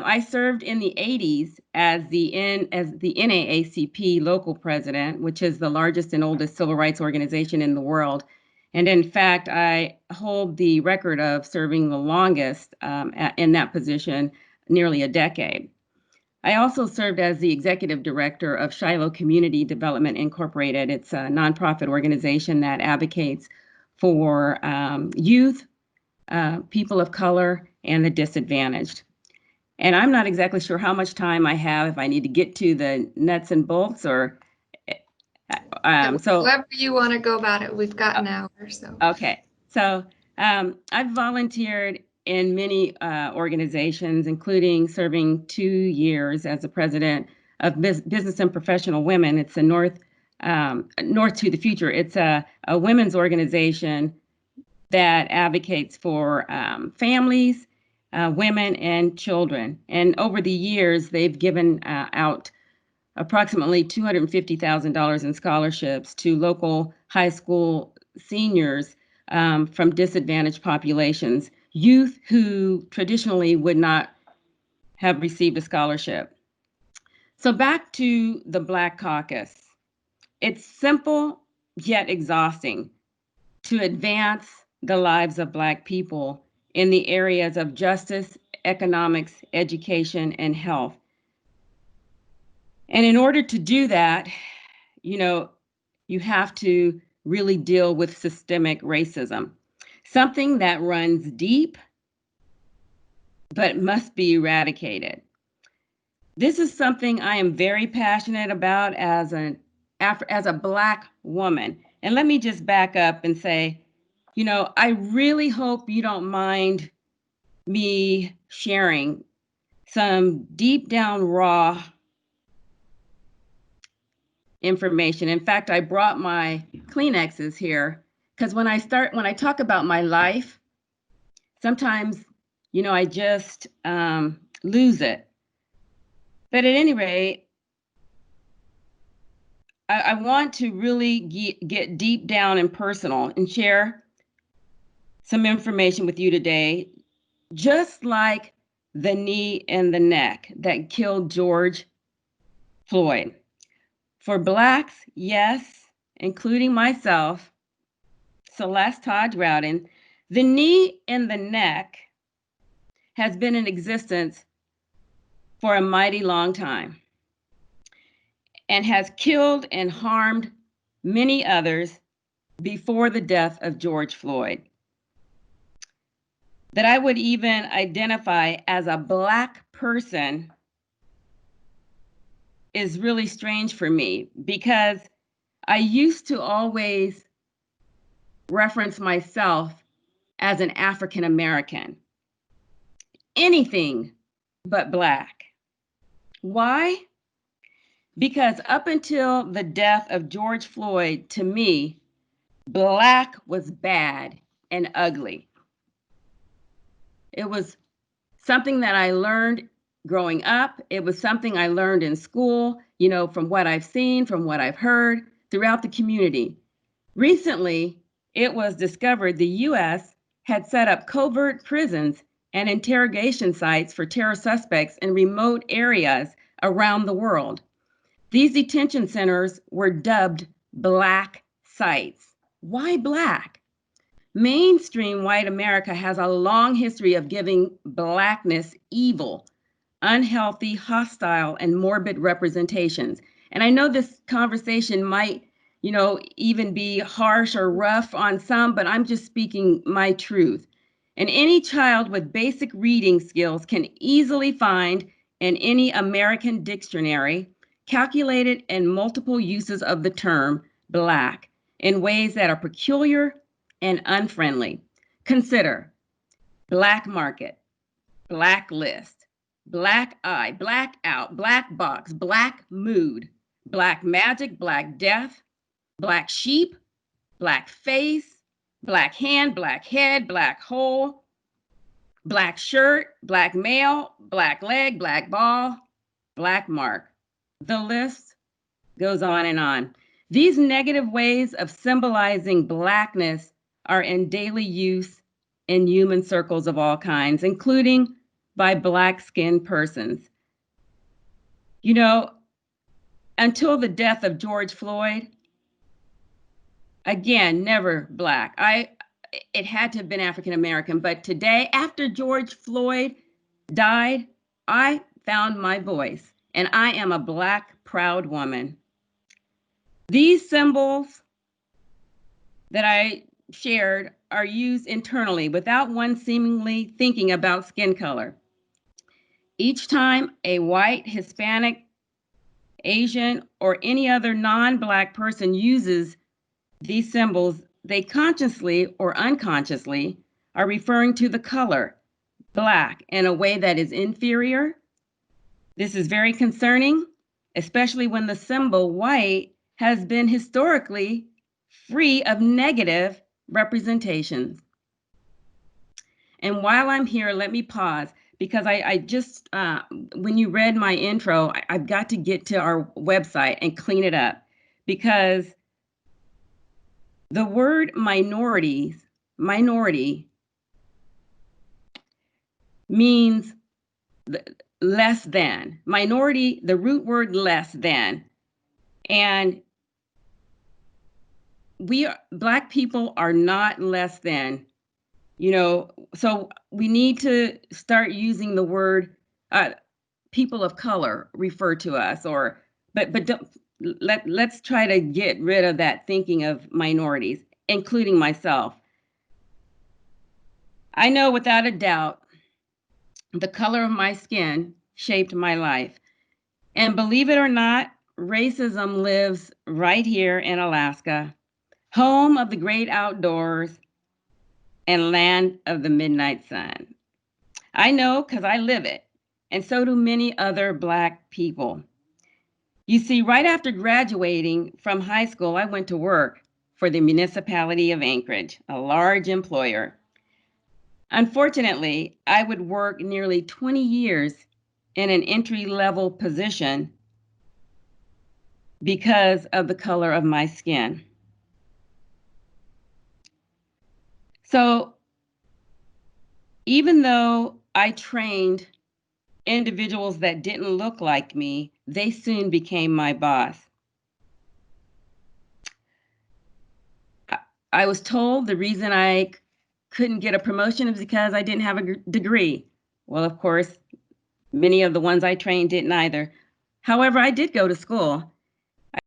I served in the 80s as the NAACP local president, which is the largest and oldest civil rights organization in the world. And in fact, I hold the record of serving the longest in that position, nearly a decade. I also served as the executive director of Shiloh Community Development Incorporated. It's a nonprofit organization that advocates for youth, people of color, and the disadvantaged. And I'm not exactly sure how much time I have, if I need to get to the nuts and bolts or however you want to go about it. We've got an hour, so. Okay. So I've volunteered in many organizations, including serving 2 years as the president of Business and Professional Women. It's a North to the Future. It's a women's organization that advocates for families, women, and children. And over the years, they've given out approximately $250,000 in scholarships to local high school seniors from disadvantaged populations, youth who traditionally would not have received a scholarship. So back to the Black Caucus. It's simple yet exhausting to advance the lives of Black people in the areas of justice, economics, education, and health. And in order to do that, you have to really deal with systemic racism, something that runs deep but must be eradicated. This is something I am very passionate about as a Black woman. And let me just back up and say, I really hope you don't mind me sharing some deep down raw information. In fact, I brought my Kleenexes here because when I talk about my life, sometimes, I just lose it. But at any rate, I want to really get deep down and personal and share some information with you today, just like the knee and the neck that killed George Floyd. For Blacks, yes, including myself, Celeste Hodge-Growden, the knee in the neck has been in existence for a mighty long time and has killed and harmed many others before the death of George Floyd. That I would even identify as a Black person is really strange for me because I used to always reference myself as an African American, anything but Black. Why? Because up until the death of George Floyd, to me, Black was bad and ugly. It was something that I learned growing up. It was something I learned in school, from what I've seen, from what I've heard throughout the community. Recently, it was discovered the U.S. had set up covert prisons and interrogation sites for terror suspects in remote areas around the world. These detention centers were dubbed Black sites. Why Black? Mainstream white America has a long history of giving Blackness evil, unhealthy, hostile, and morbid representations. And I know this conversation might, even be harsh or rough on some, but I'm just speaking my truth. And any child with basic reading skills can easily find in any American dictionary calculated and multiple uses of the term Black in ways that are peculiar and unfriendly. Consider Black market, blacklist, black eye, blackout, black box, black mood, black magic, black death, Black sheep, Black face, Black hand, Black head, Black hole, Black shirt, Black male, Black leg, Black ball, Black mark. The list goes on and on. These negative ways of symbolizing Blackness are in daily use in human circles of all kinds, including by Black-skinned persons. You know, until the death of George Floyd, again, never Black. It had to have been African American, but today, after George Floyd died, I found my voice, and I am a Black proud woman. These symbols that I shared are used internally without one seemingly thinking about skin color. Each time a white, Hispanic, Asian, or any other non-Black person uses these symbols, they consciously or unconsciously are referring to the color Black in a way that is inferior. This is very concerning, especially when the symbol white has been historically free of negative representations. And while I'm here, let me pause because I just, when you read my intro, I've got to get to our website and clean it up because the word minority means less than. Minority, the root word less than. And Black people are not less than, so we need to start using the word people of color refer to us, but don't, let's try to get rid of that thinking of minorities, including myself. I know without a doubt the color of my skin shaped my life. And believe it or not, racism lives right here in Alaska, home of the great outdoors and land of the midnight sun. I know because I live it, and so do many other Black people. You see, right after graduating from high school, I went to work for the municipality of Anchorage, a large employer. Unfortunately, I would work nearly 20 years in an entry-level position because of the color of my skin. So even though I trained individuals that didn't look like me, they soon became my boss. I was told the reason I couldn't get a promotion is because I didn't have a degree. Well, of course, many of the ones I trained didn't either. However, I did go to school. I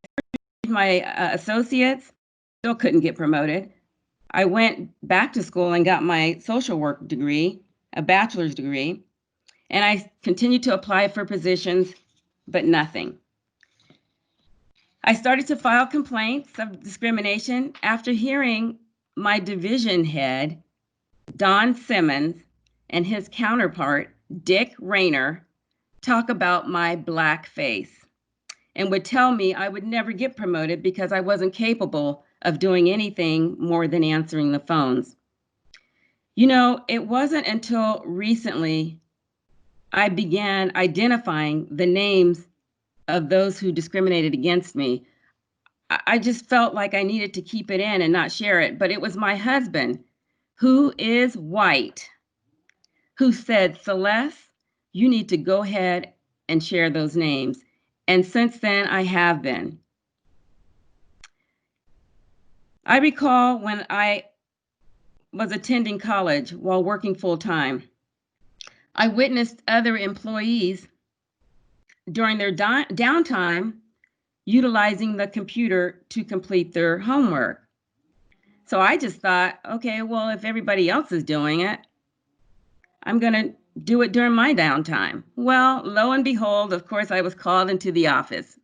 received my associates, still couldn't get promoted. I went back to school and got my social work degree, a bachelor's degree, and I continued to apply for positions, but nothing. I started to file complaints of discrimination after hearing my division head, Don Simmons, and his counterpart, Dick Rayner, talk about my Black face and would tell me I would never get promoted because I wasn't capable of doing anything more than answering the phones. You know, it wasn't until recently I began identifying the names of those who discriminated against me. I just felt like I needed to keep it in and not share it. But it was my husband, who is white, who said, Celeste, you need to go ahead and share those names. And since then, I have been. I recall when I was attending college while working full time, I witnessed other employees during their downtime utilizing the computer to complete their homework. So I just thought, okay, well, if everybody else is doing it, I'm going to do it during my downtime. Well, lo and behold, of course, I was called into the office.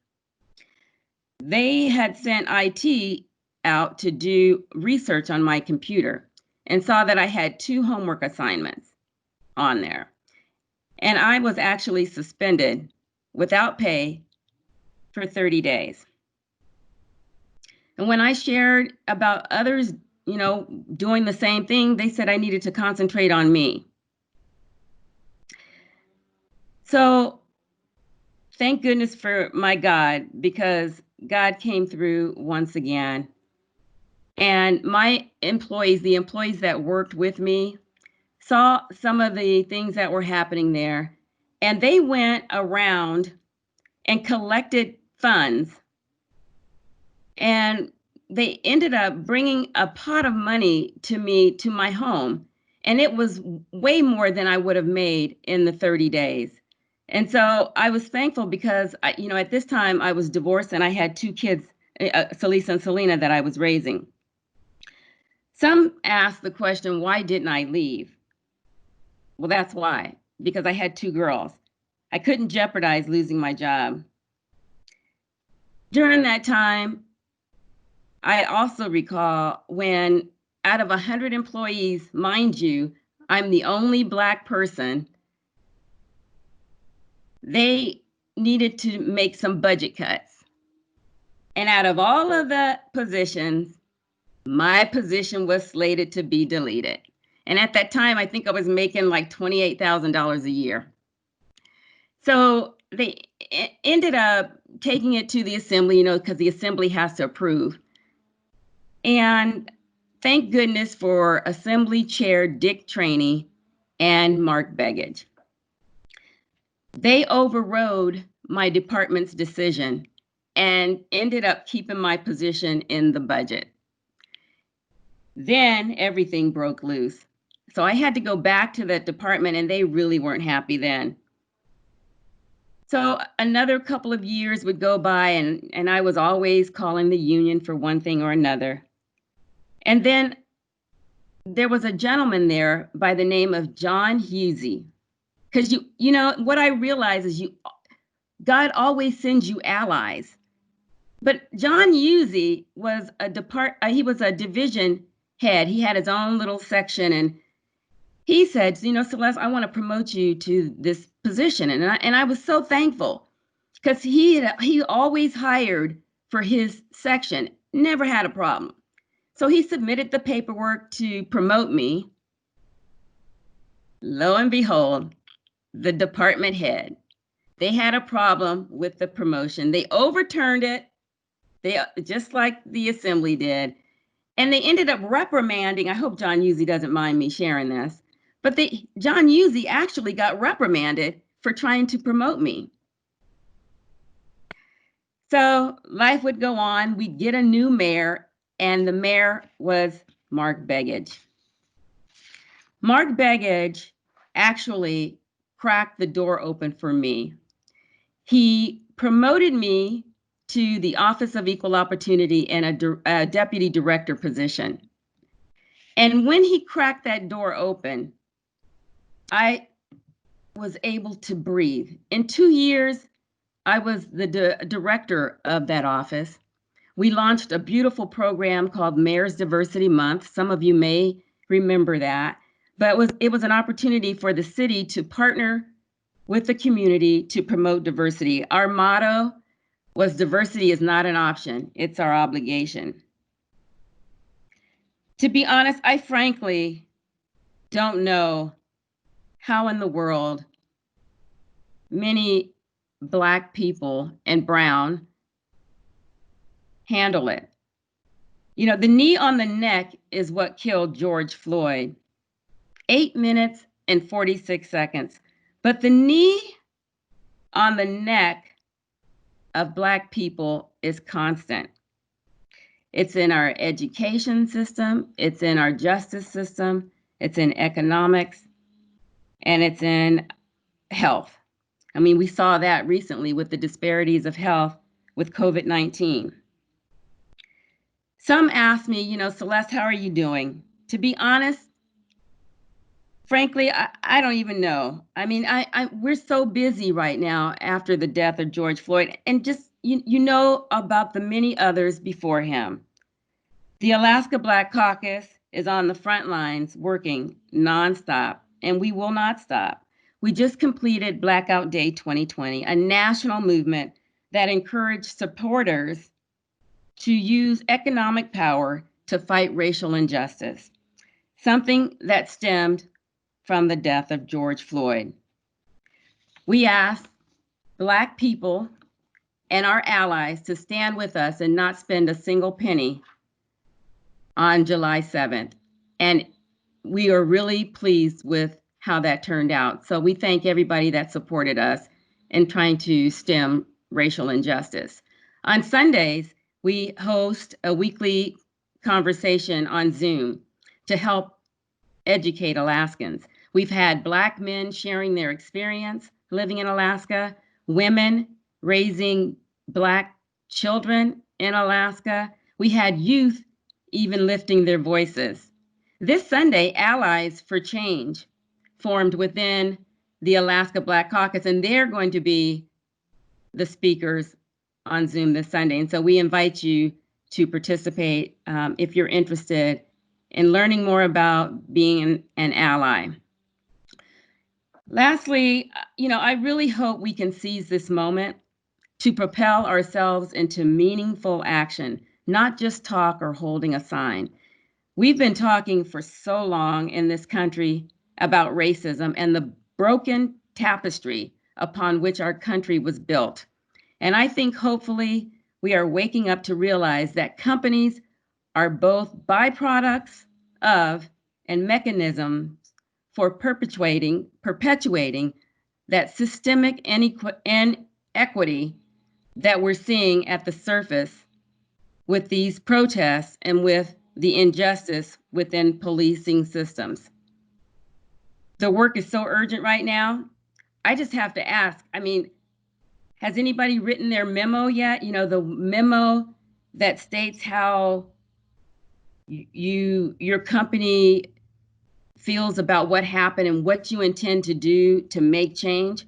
They had sent IT out to do research on my computer and saw that I had 2 homework assignments on there. And I was actually suspended without pay for 30 days. And when I shared about others, doing the same thing, they said I needed to concentrate on me. So thank goodness for my God, because God came through once again. And my employees, the employees that worked with me, saw some of the things that were happening there, and they went around and collected funds, and they ended up bringing a pot of money to me to my home, and it was way more than I would have made in the 30 days. And so I was thankful because at this time I was divorced and I had two kids, Celeste and Selena, that I was raising. Some asked the question, why didn't I leave? Well, that's why, because I had two girls. I couldn't jeopardize losing my job. During that time, I also recall when out of 100 employees, mind you, I'm the only Black person, they needed to make some budget cuts. And out of all of the positions, my position was slated to be deleted. And at that time, I think I was making like $28,000 a year. So they ended up taking it to the assembly, because the assembly has to approve. And thank goodness for Assembly Chair Dick Cheney and Mark Begich. They overrode my department's decision and ended up keeping my position in the budget. Then everything broke loose. So I had to go back to that department, and they really weren't happy then. So another couple of years would go by, and I was always calling the union for one thing or another. And then there was a gentleman there by the name of John Husey. Because what I realize is God always sends you allies. But John Husey was he was a division head. He had his own little section, and he said, Celeste, I want to promote you to this position. And I was so thankful because he always hired for his section, never had a problem. So he submitted the paperwork to promote me. Lo and behold, the department head, they had a problem with the promotion. They overturned it, just like the assembly did. And they ended up reprimanding. I hope John Husey doesn't mind me sharing this. But John Husey actually got reprimanded for trying to promote me. So life would go on. We'd get a new mayor, and the mayor was Mark Begich. Mark Begich actually cracked the door open for me. He promoted me to the Office of Equal Opportunity and a deputy director position. And when he cracked that door open, I was able to breathe. In 2 years, I was the director of that office. We launched a beautiful program called Mayor's Diversity Month. Some of you may remember that. But it was an opportunity for the city to partner with the community to promote diversity. Our motto was diversity is not an option, it's our obligation. To be honest, I frankly don't know how in the world many Black people and brown handle it. The knee on the neck is what killed George Floyd. 8 minutes and 46 seconds. But the knee on the neck of Black people is constant. It's in our education system, it's in our justice system, it's in economics, and it's in health. I mean, we saw that recently with the disparities of health with COVID-19. Some ask me, Celeste, how are you doing? To be honest, frankly, I don't even know. I mean, we're so busy right now after the death of George Floyd, and just, you know about the many others before him. The Alaska Black Caucus is on the front lines working nonstop, and we will not stop. We just completed Blackout Day 2020, a national movement that encouraged supporters to use economic power to fight racial injustice, something that stemmed from the death of George Floyd. We asked Black people and our allies to stand with us and not spend a single penny on July 7th. And we are really pleased with how that turned out. So we thank everybody that supported us in trying to stem racial injustice. On Sundays, we host a weekly conversation on Zoom to help educate Alaskans. We've had Black men sharing their experience living in Alaska, women raising Black children in Alaska. We had youth even lifting their voices. This Sunday, Allies for Change formed within the Alaska Black Caucus, and they're going to be the speakers on Zoom this Sunday. And so we invite you to participate if you're interested in learning more about being an ally. Lastly, I really hope we can seize this moment to propel ourselves into meaningful action, not just talk or holding a sign. We've been talking for so long in this country about racism and the broken tapestry upon which our country was built. And I think hopefully we are waking up to realize that companies are both byproducts of and mechanisms for perpetuating that systemic inequity that we're seeing at the surface with these protests and with the injustice within policing systems. The work is so urgent right now. I just have to ask, has anybody written their memo yet? The memo that states how your company feels about what happened and what you intend to do to make change.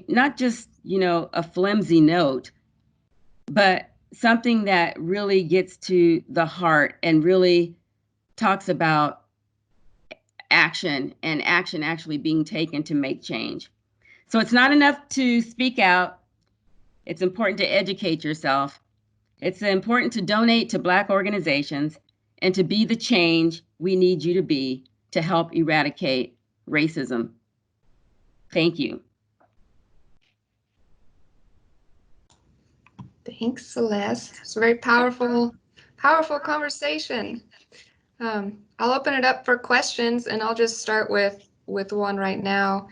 Not just, a flimsy note, but something that really gets to the heart and really talks about action and action actually being taken to make change. So it's not enough to speak out. It's important to educate yourself. It's important to donate to Black organizations and to be the change we need you to be to help eradicate racism. Thank you. Thanks, Celeste. It's a very powerful conversation. I'll open it up for questions, and I'll just start with one right now.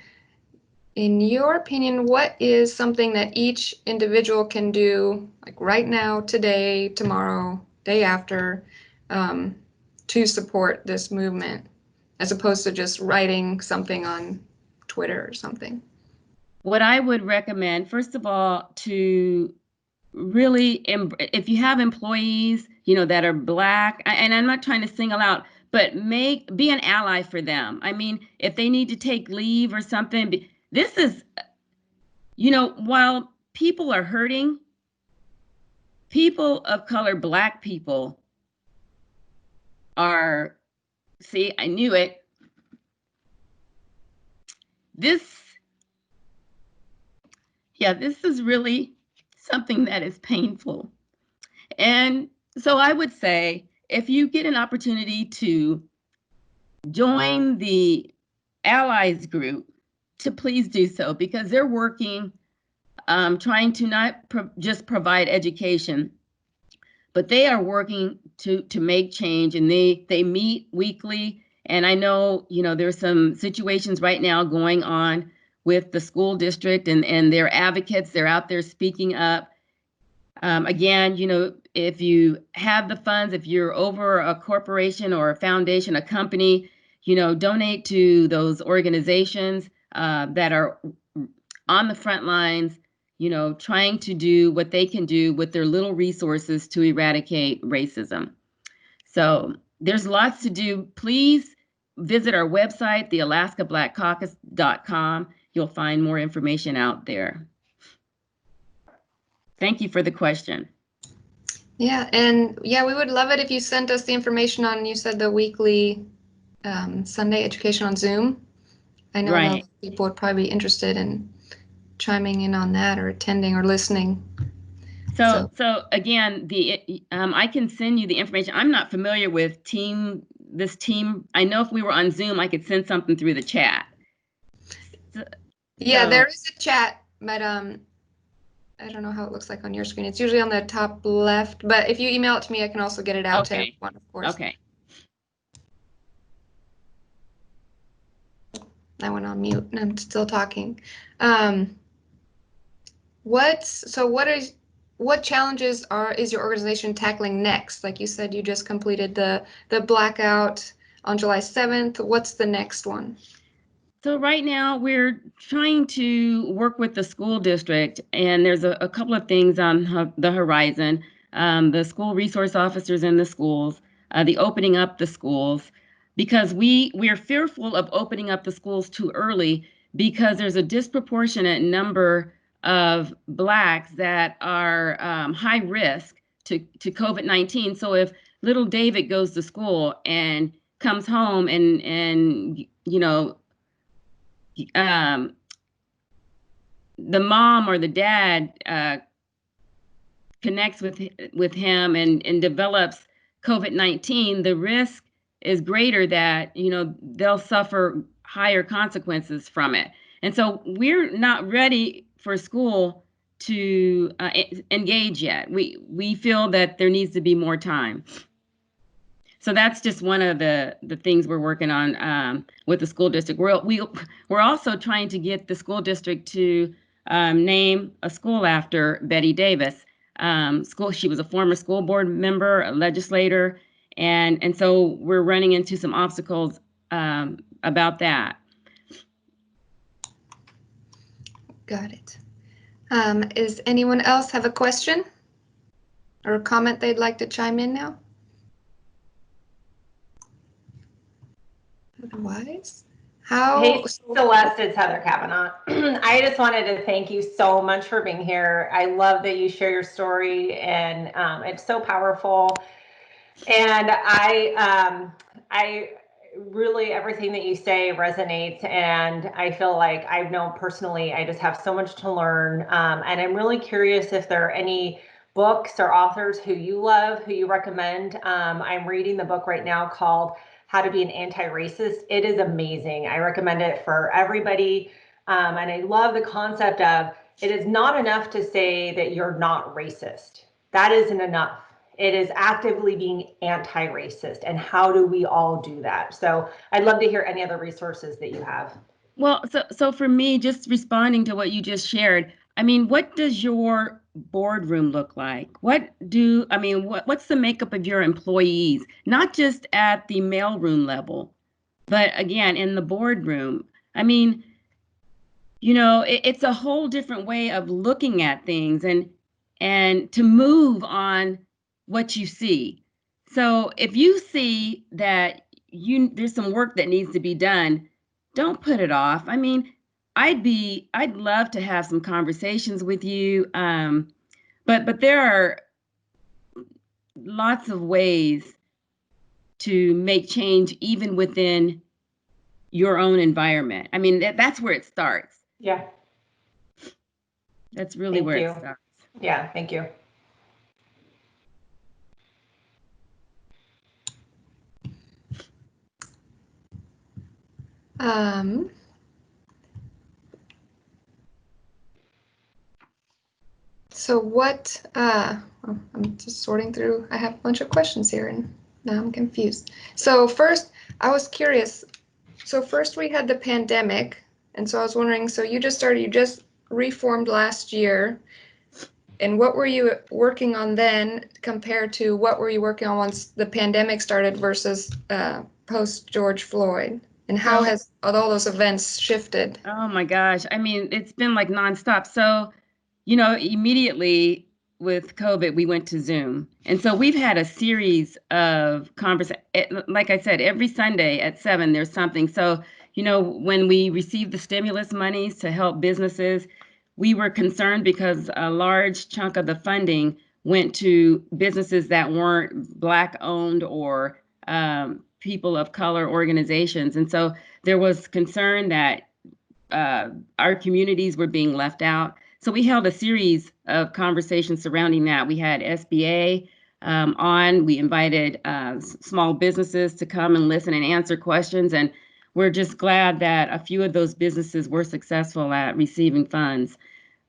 In your opinion, what is something that each individual can do, like right now, today, tomorrow, day after, to support this movement, as opposed to just writing something on Twitter or something? What I would recommend, first of all, to really, if you have employees, that are Black, and I'm not trying to single out, but be an ally for them. If they need to take leave or something, this is, while people are hurting, people of color, Black people are, see, I knew it. This is really something that is painful. And so I would say, if you get an opportunity to join the Allies group, to please do so, because they're working, trying to not just provide education, but they are working to make change, and they meet weekly. And I know, there's some situations right now going on with the school district and their advocates. They're out there speaking up. Again, if you have the funds, if you're over a corporation or a foundation, a company, donate to those organizations that are on the front lines, trying to do what they can do with their little resources to eradicate racism. So there's lots to do. Please visit our website, the AlaskaBlackCaucus.com. You'll find more information out there. Thank you for the question. Yeah, and we would love it if you sent us the information on, you said, the weekly Sunday education on Zoom. I know Right. that people would probably be interested in chiming in on that or attending or listening. So again, I can send you the information. I'm not familiar with this team. I know if we were on Zoom, I could send something through the chat. There is a chat, but I don't know how it looks like on your screen. It's usually on the top left, but if you email it to me, I can also get it out to everyone, of course. Okay. I went on mute and I'm still talking. What challenges is your organization tackling next? Like you said, you just completed the blackout on July 7th. What's the next one? So right now we're trying to work with the school district, and there's a couple of things on the horizon. The school resource officers in the schools, the opening up the schools, because we're fearful of opening up the schools too early because there's a disproportionate number of Blacks that are high risk to COVID-19. So if little David goes to school and comes home and um, the mom or the dad connects with him and develops COVID-19, the risk is greater that they'll suffer higher consequences from it. And so we're not ready for school to engage yet. We feel that there needs to be more time. So that's just one of the things we're working on with the school district. We're also trying to get the school district to name a school after Betty Davis. She was a former school board member, a legislator, and so we're running into some obstacles about that. Got it. Is anyone else have a question or a comment they'd like to chime in now? Otherwise, Hey, Celeste, it's Heather Kavanaugh. I just wanted to thank you so much for being here. I love that you share your story, and it's so powerful. And I really, everything that you say resonates, and I feel like I know personally, I just have so much to learn. And I'm really curious if there are any books or authors who you love, who you recommend. I'm reading the book right now called How to Be an Anti-Racist. It is amazing. I recommend it for everybody. And I love the concept of it is not enough to say that you're not racist. That isn't enough. It is actively being anti-racist. And how do we all do that? So I'd love to hear any other resources that you have. Well, so for me, just responding to what you just shared, I mean, what does your boardroom look like? What's the makeup of your employees? Not just at the mailroom level, but again, in the boardroom. I mean, it's a whole different way of looking at things and to move on what you see. So if you see that there's some work that needs to be done, don't put it off. I mean, I'd love to have some conversations with you. But there are lots of ways to make change even within your own environment. I mean, that's where it starts. Yeah. That's really where it starts. Yeah, thank you. So what, I'm just sorting through, I have a bunch of questions here and now I'm confused. So first, I was curious. So first we had the pandemic, and so I was wondering, so you just reformed last year, and what were you working on then compared to what were you working on once the pandemic started versus post George Floyd? And how has all those events shifted? Oh my gosh. I mean, it's been like nonstop. So, immediately with COVID, we went to Zoom. And so we've had a series of conversations. Like I said, every Sunday at 7, there's something. So, when we received the stimulus monies to help businesses, we were concerned because a large chunk of the funding went to businesses that weren't Black owned or people of color organizations. And so there was concern that our communities were being left out. So we held a series of conversations surrounding that. We had SBA on. We invited small businesses to come and listen and answer questions. And we're just glad that a few of those businesses were successful at receiving funds.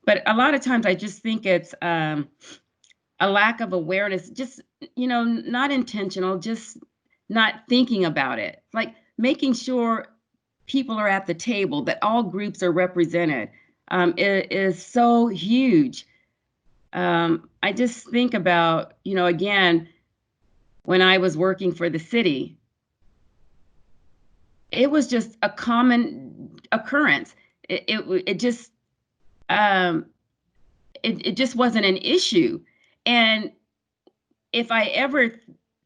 But a lot of times I just think it's a lack of awareness, just, not intentional, just not thinking about it. Like making sure people are at the table, that all groups are represented, is so huge. I just think about, again, when I was working for the city, it was just a common occurrence. It just wasn't an issue. And if I ever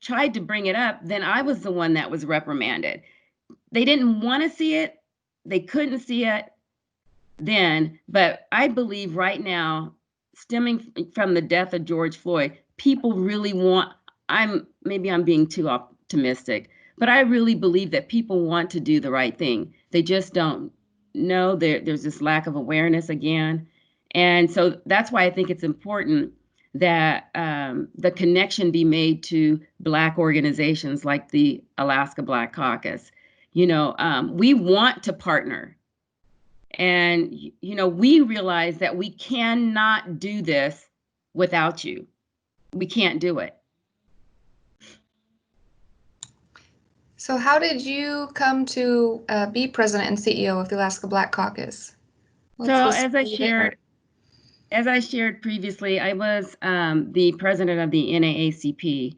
tried to bring it up, then I was the one that was reprimanded. They didn't want to see it. They couldn't see it then. But I believe right now, stemming from the death of George Floyd, people really want, maybe I'm being too optimistic, but I really believe that people want to do the right thing. They just don't know. There's this lack of awareness again. And so that's why I think it's important that the connection be made to Black organizations like the Alaska Black Caucus. We want to partner. And, we realize that we cannot do this without you. We can't do it. So how did you come to be president and CEO of the Alaska Black Caucus? As I shared previously, I was the president of the NAACP.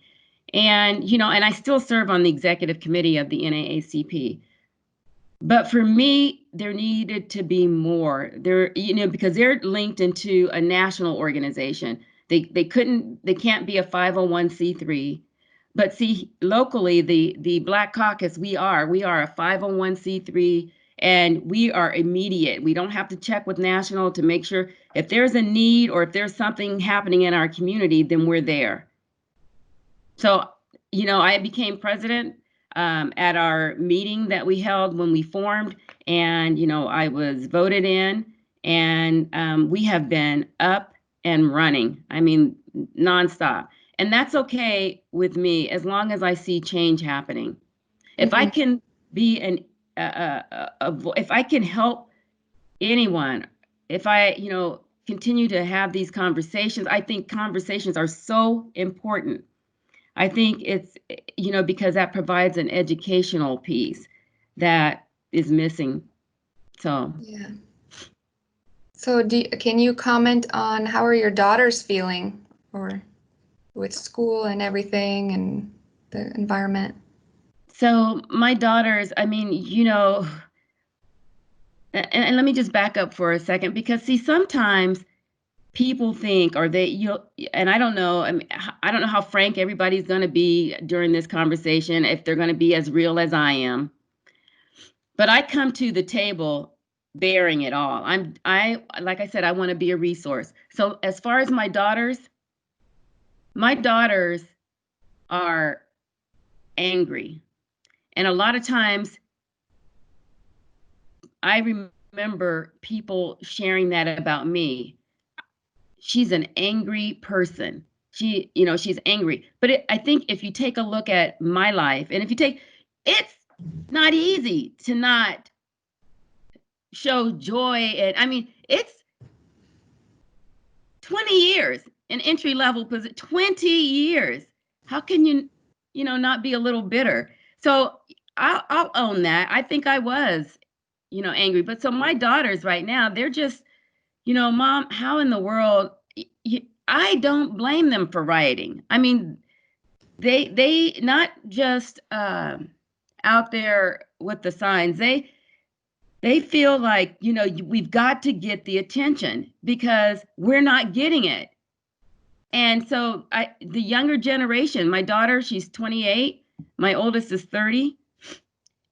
And, and I still serve on the executive committee of the NAACP. But for me, there needed to be more there, because they're linked into a national organization. They can't be a 501c3. But see, locally, the Black Caucus, we are a 501c3, and we are immediate. We don't have to check with national to make sure if there's a need or if there's something happening in our community, then we're there. So, I became president at our meeting that we held when we formed, and I was voted in, and we have been up and running. I mean, nonstop. And that's okay with me as long as I see change happening. If I can be if I can help anyone, if I continue to have these conversations, I think conversations are so important. I think it's, because that provides an educational piece that is missing. So. Yeah. So can you comment on how are your daughters feeling, or with school and everything and the environment? So my daughters, I mean, and let me just back up for a second, because see, sometimes people think, and I don't know, I don't know how frank everybody's going to be during this conversation, if they're going to be as real as I am. But I come to the table bearing it all. Like I said, I want to be a resource. So as far as my daughters are angry. And a lot of times I remember people sharing that about me. She's an angry person. She's angry. But I think if you take a look at my life, and it's not easy to not show joy. And I mean, it's 20 years in entry level position, 20 years. How can you, not be a little bitter? So I'll own that. I think I was, angry. But so my daughters right now, they're just, Mom, how in the world? I don't blame them for rioting. I mean, they not just out there with the signs. They feel like, we've got to get the attention because we're not getting it. And so the younger generation, my daughter, she's 28, my oldest is 30.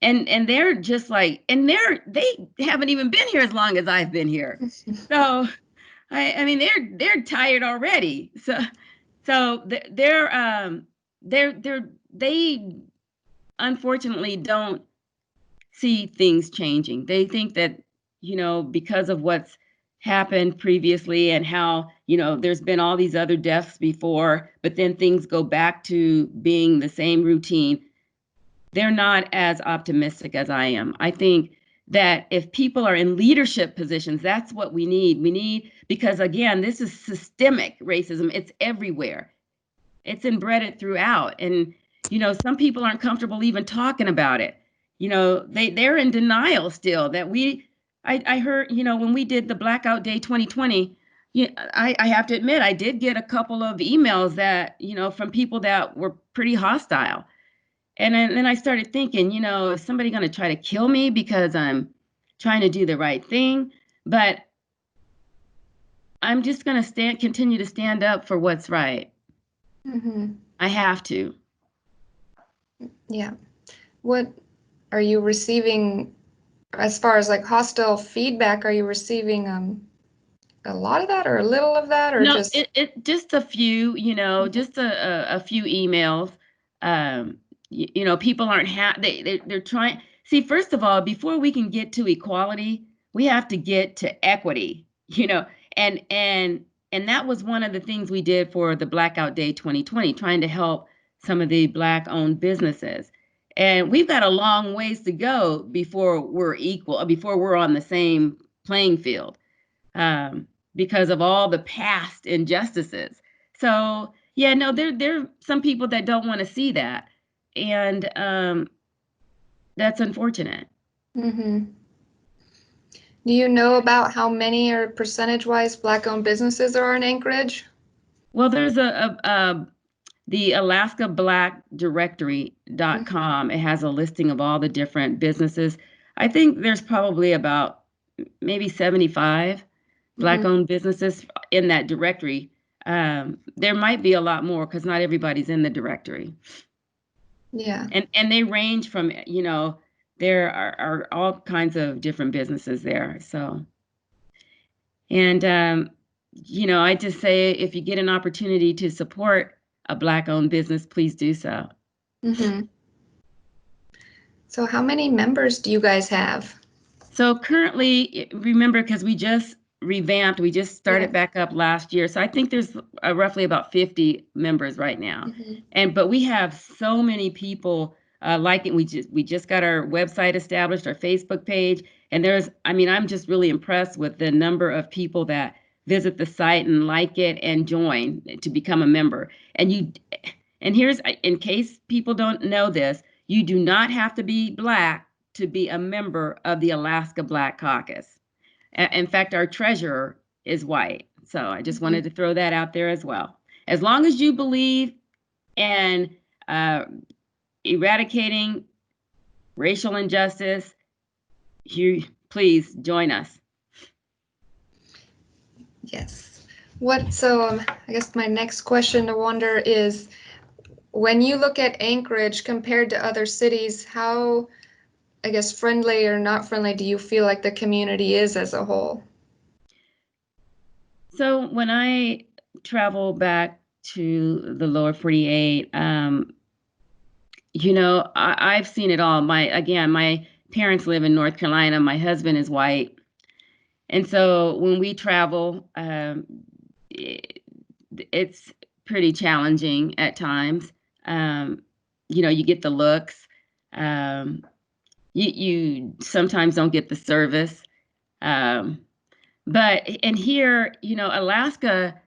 And they're just like, and they haven't even been here as long as I've been here. So I mean, they're tired already. So they unfortunately don't see things changing. They think that, because of what's happened previously and how, there's been all these other deaths before, but then things go back to being the same routine. They're not as optimistic as I am. I think that if people are in leadership positions, that's what we need. We need, because again, this is systemic racism. It's everywhere. It's inbred throughout. And, some people aren't comfortable even talking about it. they're in denial still that I heard, when we did the Blackout Day 2020, I have to admit, I did get a couple of emails that, from people that were pretty hostile. And then I started thinking, is somebody going to try to kill me because I'm trying to do the right thing? But I'm just going to continue to stand up for what's right. Mm-hmm. I have to. Yeah. What are you receiving as far as like hostile feedback? Are you receiving a lot of that or a little of that, or No, just just a few, just a few emails. People aren't they're trying. See, first of all, before we can get to equality, we have to get to equity, and that was one of the things we did for the Blackout Day 2020, trying to help some of the Black-owned businesses. And we've got a long ways to go before we're equal, before we're on the same playing field. Because of all the past injustices. So yeah, no, there are some people that don't want to see that, and that's unfortunate. Mm-hmm. Do you know about how many or percentage-wise Black-owned businesses there are in Anchorage? Well, there's the Alaska Black Directory.com. It has a listing of all the different businesses. I think there's probably about maybe 75 Black-owned businesses in that directory. There might be a lot more because not everybody's in the directory. Yeah. And they range from, there are all kinds of different businesses there. So, and, I just say if you get an opportunity to support a Black-owned business, please do so. Mm-hmm. So how many members do you guys have? So currently, remember, because we just revamped, we just started back up last year. So I think there's roughly about 50 members right now. But we have so many people like it. We just got our website established, our Facebook page, and I'm just really impressed with the number of people that visit the site and like it and join to become a member. And here's, in case people don't know this, you do not have to be Black to be a member of the Alaska Black Caucus. In fact, our treasurer is white. So I just wanted to throw that out there as well. As long as you believe in eradicating racial injustice, please join us. Yes. I guess my next question to wonder is, when you look at Anchorage compared to other cities, how, I guess, friendly or not friendly do you feel like the community is as a whole? So when I travel back to the lower 48, I've seen it all. My parents live in North Carolina. My husband is white. And so when we travel, it's pretty challenging at times. You get the looks. You sometimes don't get the service. And here, Alaska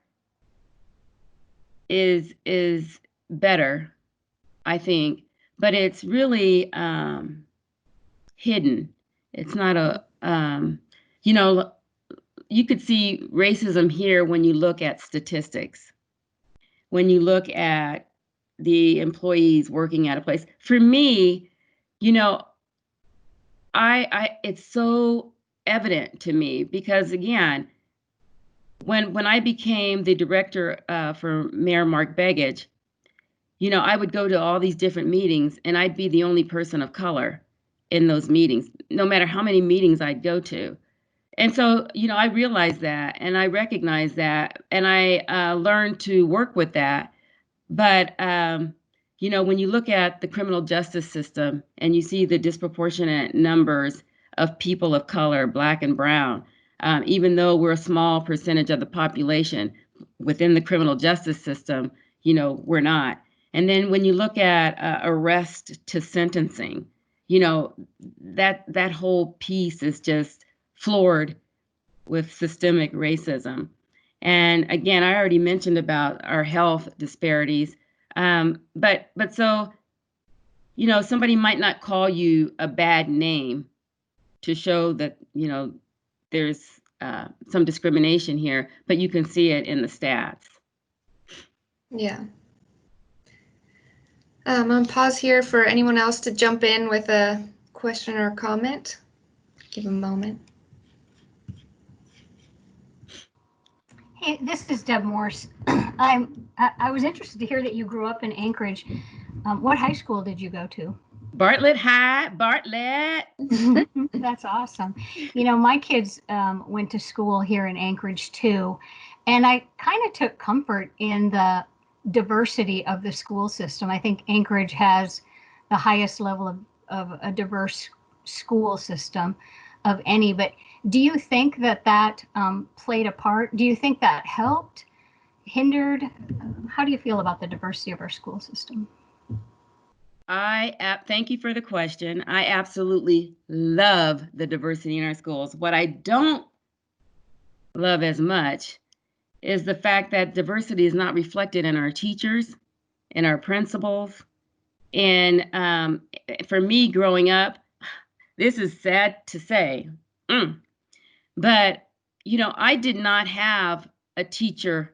is better, I think, but it's really hidden. It's not you could see racism here when you look at statistics, when you look at the employees working at a place. For me, it's so evident to me because, again, when I became the director for Mayor Mark Begich, I would go to all these different meetings and I'd be the only person of color in those meetings, no matter how many meetings I'd go to. And so, I realized that and I recognized that and I learned to work with that. But, when you look at the criminal justice system and you see the disproportionate numbers of people of color, Black and brown, even though we're a small percentage of the population within the criminal justice system, we're not. And then when you look at arrest to sentencing, that whole piece is just floored with systemic racism. And again, I already mentioned about our health disparities. But so somebody might not call you a bad name to show that, there's some discrimination here, but you can see it in the stats. Yeah. I'm going to pause here for anyone else to jump in with a question or comment. Give a moment. Hey, this is Deb Morse. I was interested to hear that you grew up in Anchorage. What high school did you go to? Bartlett High, Bartlett. That's awesome. My kids went to school here in Anchorage too, and I kind of took comfort in the diversity of the school system. I think Anchorage has the highest level of a diverse school system of any, but do you think that played a part? Do you think that helped, hindered? How do you feel about the diversity of our school system? Thank you for the question. I absolutely love the diversity in our schools. What I don't love as much is the fact that diversity is not reflected in our teachers, in our principals. And for me growing up, this is sad to say, but I did not have a teacher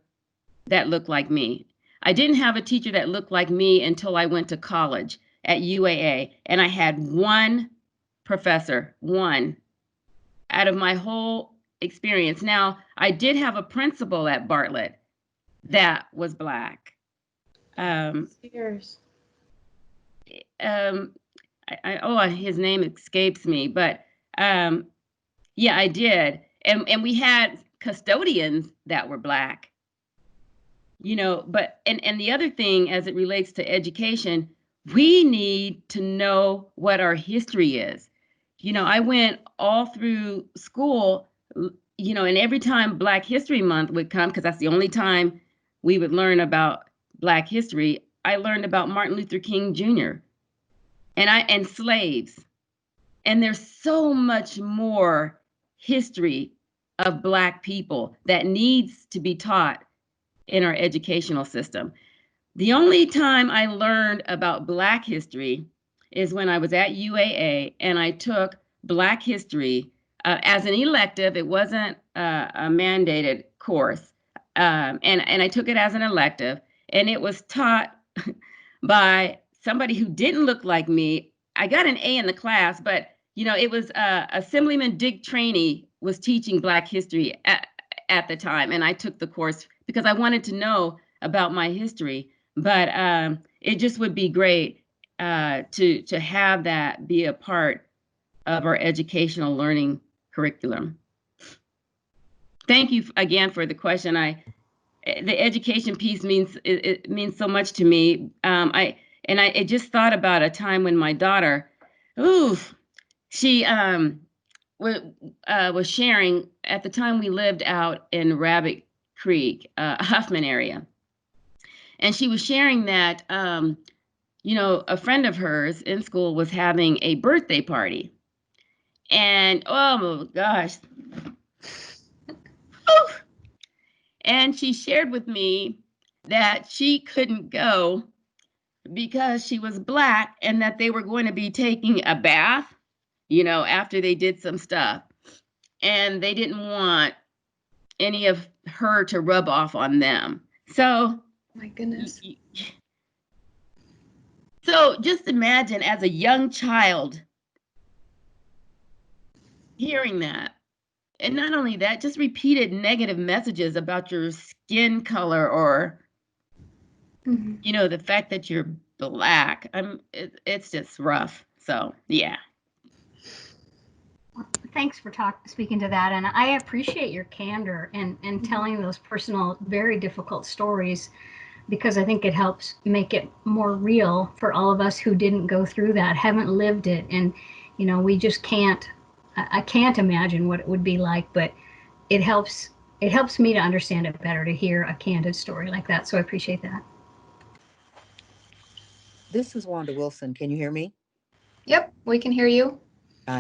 that looked like me. I didn't have a teacher that looked like me until I went to college at UAA, and I had one professor, one, out of my whole experience. Now, I did have a principal at Bartlett that was Black. Cheers. His name escapes me, but yeah, I did. And we had custodians that were Black. But the other thing as it relates to education, we need to know what our history is. I went all through school, and every time Black History Month would come, because that's the only time we would learn about Black history, I learned about Martin Luther King Jr. and slaves. And there's so much more history of Black people that needs to be taught in our educational system. The only time I learned about Black history is when I was at UAA and I took Black history as an elective. It wasn't a mandated course. And I took it as an elective, and it was taught by somebody who didn't look like me. I got an A in the class, but it was Assemblyman Dick Cheney was teaching Black history at the time, and I took the course because I wanted to know about my history. But it just would be great to have that be a part of our educational learning curriculum. Thank you again for the question. The education piece means so much to me. I just thought about a time when my daughter, she was sharing at the time we lived out in Rabbit Creek, Huffman area. And she was sharing that, a friend of hers in school was having a birthday party. And oh my gosh. And she shared with me that she couldn't go because she was Black and that they were going to be taking a bath, after they did some stuff. And they didn't want any of her to rub off on them. So, my goodness. So just imagine as a young child hearing that. And not only that, just repeated negative messages about your skin color or, the fact that you're Black. It's just rough. So, yeah. Thanks for speaking to that. And I appreciate your candor and telling those personal, very difficult stories, because I think it helps make it more real for all of us who didn't go through that, haven't lived it. And, we just I can't imagine what it would be like, but it helps me to understand it better to hear a candid story like that. So I appreciate that. This is Wanda Wilson. Can you hear me? Yep, we can hear you.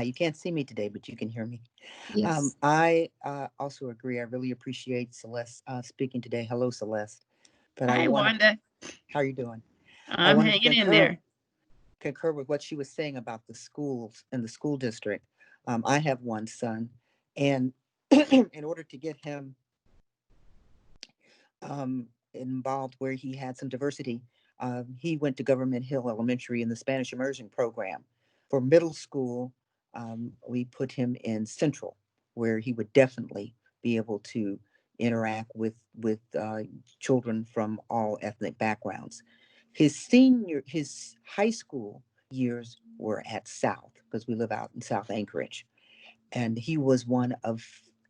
You can't see me today, but you can hear me. Yes. I also agree. I really appreciate Celeste speaking today. Hello, Celeste. But Hi, Wanda. How are you doing? I'm hanging in there. concur with what she was saying about the schools and the school district. I have one son, and in order to get him involved where he had some diversity, he went to Government Hill Elementary in the Spanish immersion program. For middle school, we put him in Central, where he would definitely be able to interact with children from all ethnic backgrounds. His high school years were at South, because we live out in South Anchorage, and he was one of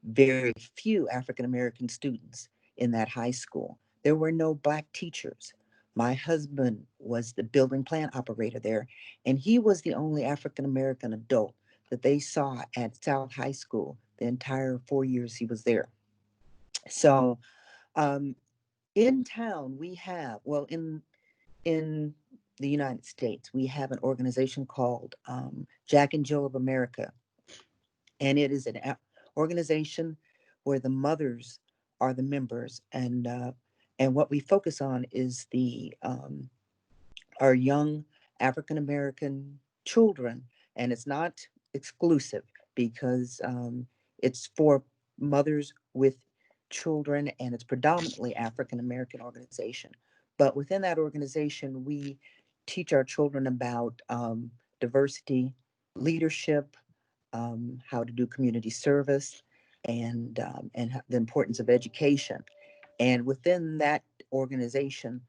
very few African American students in that high school. There were no Black teachers. My husband was the building plant operator there, and he was the only African American adult that they saw at South High School the entire 4 years he was there. So, in town, we have, well, in the United States, we have an organization called Jack and Jill of America, and it is an organization where the mothers are the members, and what we focus on is the our young African American children, and it's not exclusive, because it's for mothers with children, and it's predominantly African American organization. But within that organization, we teach our children about diversity, leadership, how to do community service, and the importance of education. And within that organization,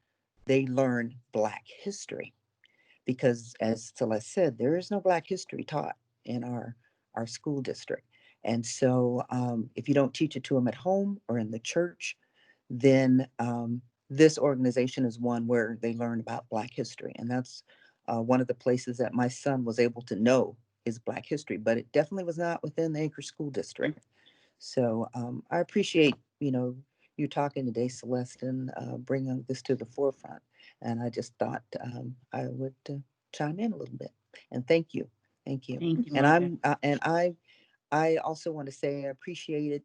they learn Black history, because, as Celeste said, there is no Black history taught in our school district. And so, if you don't teach it to them at home or in the church, then this organization is one where they learn about Black history, and that's one of the places that my son was able to know his Black history. But it definitely was not within the Anchorage School District. So I appreciate, you talking today, Celeste, and bringing this to the forefront. And I just thought I would chime in a little bit. And thank you. Thank you, And Wanda. I also want to say I appreciated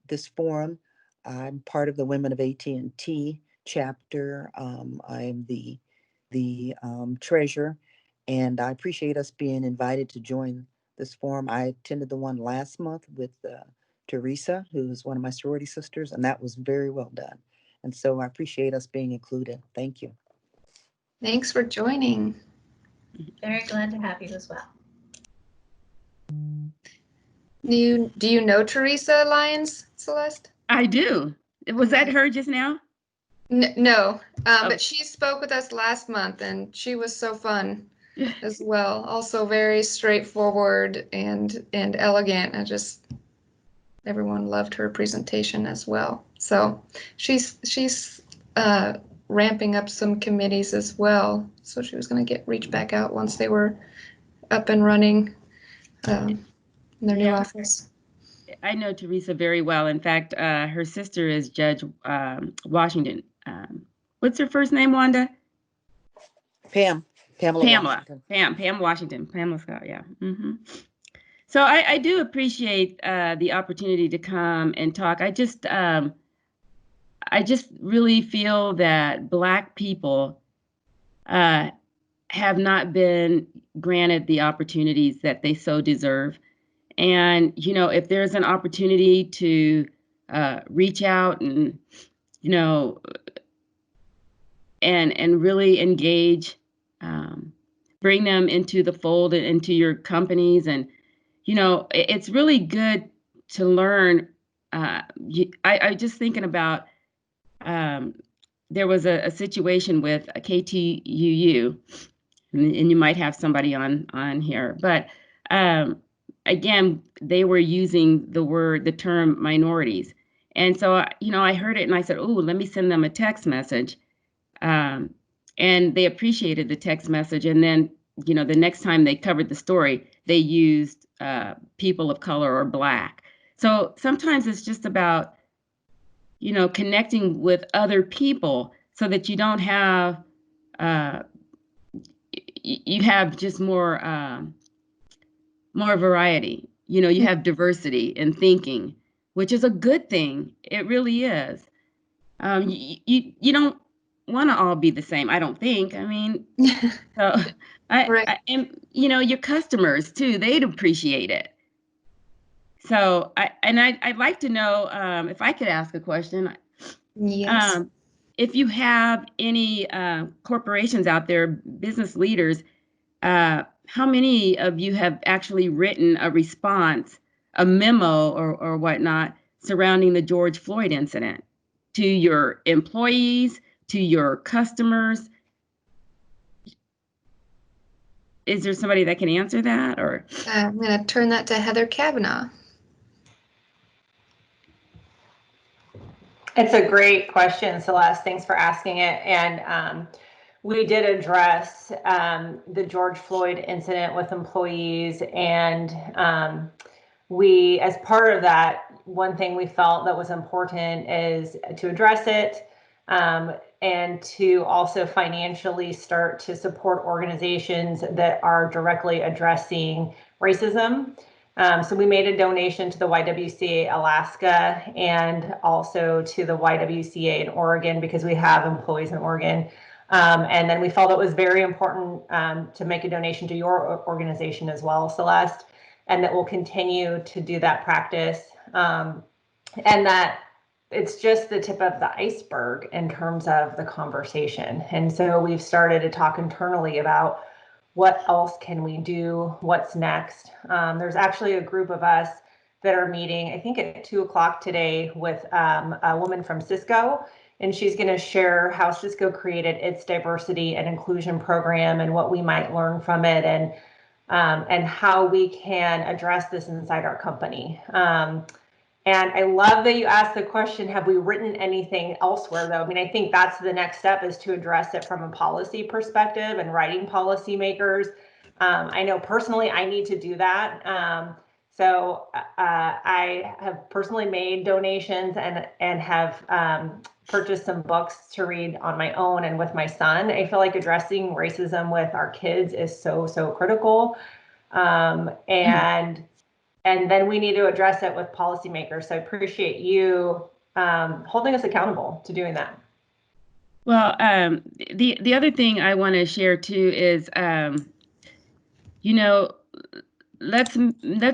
this forum. I'm part of the Women of AT&T chapter. I'm the treasurer, and I appreciate us being invited to join this forum. I attended the one last month with Teresa, who's one of my sorority sisters, and that was very well done. And so I appreciate us being included. Thank you. Thanks for joining. Very glad to have you as well. Do you know Teresa Lyons, Celeste? I do. Was that her just now? No, but she spoke with us last month, and she was so fun as well. Also very straightforward and elegant. Everyone loved her presentation as well. So she's ramping up some committees as well. So she was going to reach back out once they were up and running in their new office. I know Teresa very well. In fact, her sister is Judge Washington. What's her first name, Wanda? Pamela Washington. Pam Washington. Pamela Scott, yeah. So I do appreciate the opportunity to come and talk. I just really feel that Black people have not been granted the opportunities that they so deserve. And, if there's an opportunity to reach out and, and really engage, bring them into the fold and into your companies. And, it's really good to learn. I just thinking about, there was a situation with a KTUU, and you might have somebody on here, but again, they were using the term minorities. And so, I heard it and I said, oh, let me send them a text message. And they appreciated the text message. And then, the next time they covered the story, they used people of color or Black. So sometimes it's just about, connecting with other people so that you don't have, you have just more variety. You have diversity in thinking, which is a good thing. It really is. You don't want to all be the same. I don't think. I mean, so Right. and your customers too, they'd appreciate it. So I'd like to know, if I could ask a question. Yes. If you have any corporations out there, business leaders, how many of you have actually written a response, a memo or whatnot surrounding the George Floyd incident to your employees, to your customers? Is there somebody that can answer that? Or I'm going to turn that to Heather Kavanaugh. It's a great question, Celeste. Thanks for asking it. And we did address the George Floyd incident with employees, and we, as part of that, one thing we felt that was important is to address it, and to also financially start to support organizations that are directly addressing racism. So we made a donation to the YWCA Alaska and also to the YWCA in Oregon, because we have employees in Oregon. And then we felt it was very important to make a donation to your organization as well, Celeste, and that we'll continue to do that practice. And that it's just the tip of the iceberg in terms of the conversation. And so we've started to talk internally about what else can we do, what's next. There's actually a group of us that are meeting, I think at 2:00 today, with a woman from Cisco, and she's going to share how Cisco created its diversity and inclusion program and what we might learn from it, and how we can address this inside our company. And I love that you asked the question, have we written anything elsewhere, though? I mean, I think that's the next step, is to address it from a policy perspective and writing policymakers. I know personally I need to do that. So I have personally made donations and have purchased some books to read on my own and with my son. I feel like addressing racism with our kids is so critical. And then we need to address it with policymakers. So I appreciate you holding us accountable to doing that. well, the other thing I want to share too is, let's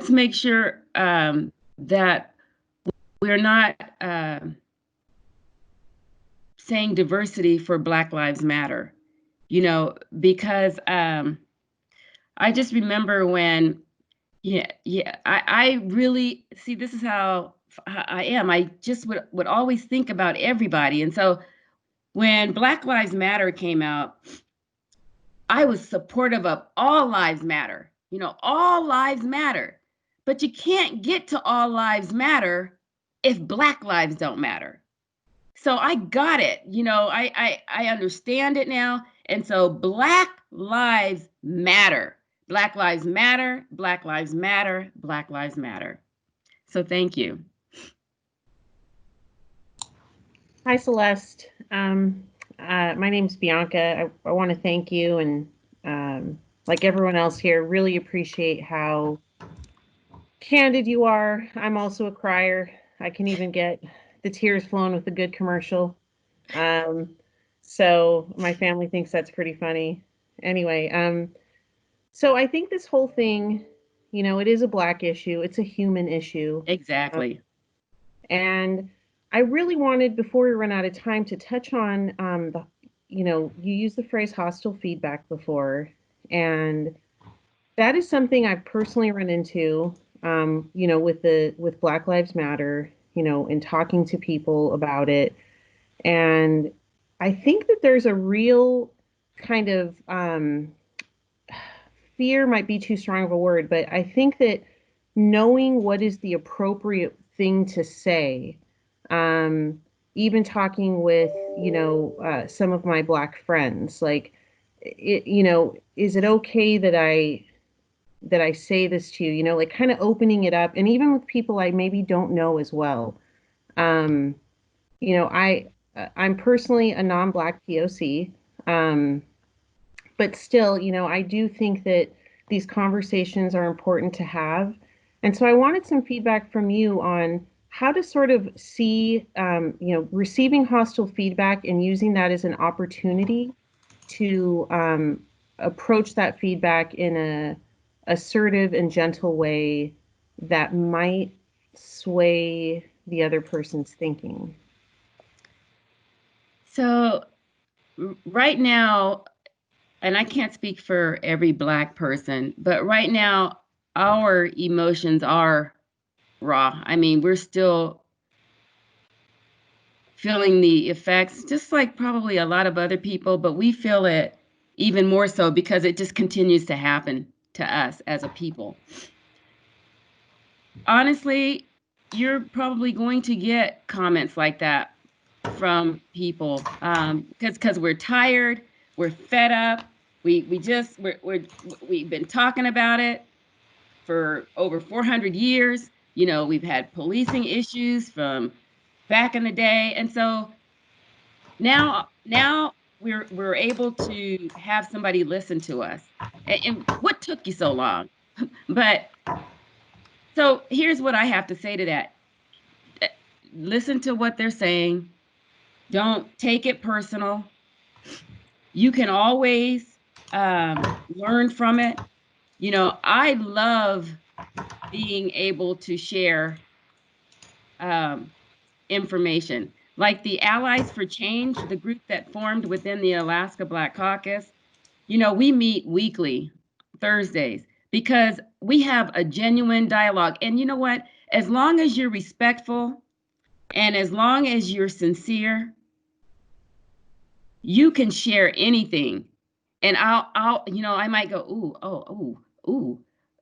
make sure that we're not saying diversity for Black Lives Matter, because I just remember when, I really see, this is how I am. I just would always think about everybody. And so when Black Lives Matter came out, I was supportive of all lives matter. All lives matter. But you can't get to all lives matter if Black lives don't matter. So I got it. I understand it now. And so Black lives matter. Black lives matter. Black lives matter. Black lives matter. So thank you. Hi, Celeste. My name's Bianca. I want to thank you, and like everyone else here, really appreciate how candid you are. I'm also a crier. I can even get the tears flowing with a good commercial. So my family thinks that's pretty funny. Anyway, so I think this whole thing, it is a Black issue. It's a human issue. Exactly. And I really wanted, before we run out of time, to touch on you used the phrase hostile feedback before, and that is something I've personally run into, with Black Lives Matter, in talking to people about it. And I think that there's a real kind of fear might be too strong of a word, but I think that knowing what is the appropriate thing to say, even talking with, some of my Black friends, like, is it okay that I say this to you, like kind of opening it up, and even with people I maybe don't know as well. I'm personally a non-Black POC, but still, I do think that these conversations are important to have. And so I wanted some feedback from you on how to sort of see, receiving hostile feedback and using that as an opportunity to approach that feedback in a assertive and gentle way that might sway the other person's thinking. So right now, and I can't speak for every Black person, but right now our emotions are raw. I mean, we're still feeling the effects, just like probably a lot of other people, but we feel it even more so because it just continues to happen to us as a people. Honestly, you're probably going to get comments like that from people because we're tired, we're fed up, we've been talking about it for over 400 years. You know, we've had policing issues from back in the day, and so now we're able to have somebody listen to us. And what took you so long? But so here's what I have to say to that. Listen to what they're saying. Don't take it personal. You can always learn from it. You know, I love being able to share information. Like the Allies for Change, the group that formed within the Alaska Black Caucus, you know, we meet weekly, Thursdays, because we have a genuine dialogue. And you know what? As long as you're respectful and as long as you're sincere, you can share anything. And I might go, ooh,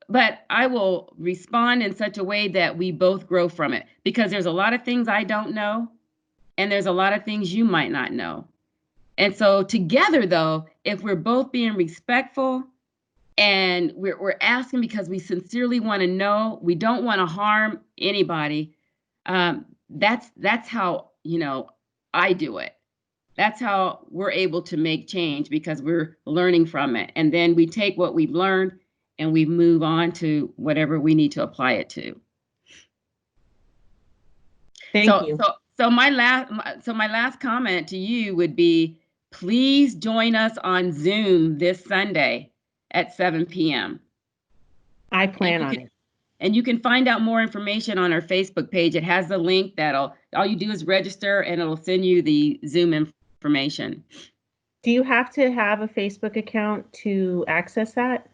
but I will respond in such a way that we both grow from it, because there's a lot of things I don't know, and there's a lot of things you might not know. And so together, though, if we're both being respectful and we're asking because we sincerely want to know, we don't want to harm anybody, that's how, you know, I do it. That's how we're able to make change, because we're learning from it. And then we take what we've learned and we move on to whatever we need to apply it to. Thank you. So my last comment to you would be, please join us on Zoom this Sunday at 7 p.m. I plan on it. And you can find out more information on our Facebook page. It has the link all you do is register and it'll send you the Zoom information. Do you have to have a Facebook account to access that?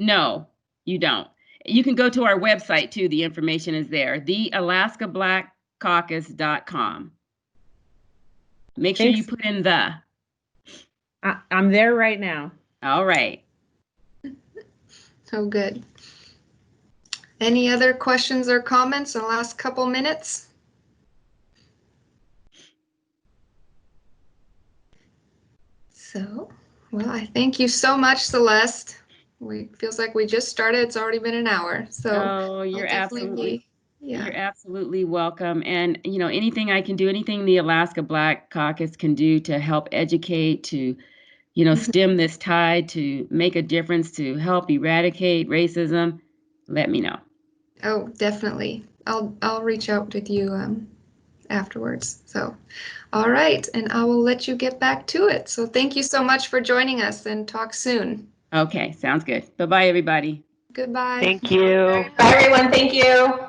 No, you don't. You can go to our website too. The information is there. The AlaskaBlackCaucus.com. Make sure you put in the. I'm there right now. All right. Oh, good. Any other questions or comments in the last couple minutes? So, well, I thank you so much, Celeste. Feels like we just started. It's already been an hour. So you're absolutely You're absolutely welcome. And you know, anything I can do, anything the Alaska Black Caucus can do to help educate, to stem this tide, to make a difference, to help eradicate racism, let me know. Oh, definitely. I'll reach out with you afterwards. So, all right, and I will let you get back to it. So thank you so much for joining us, and talk soon. Okay, sounds good. Bye-bye, everybody. Goodbye. Thank you. Bye, everyone. Thank you.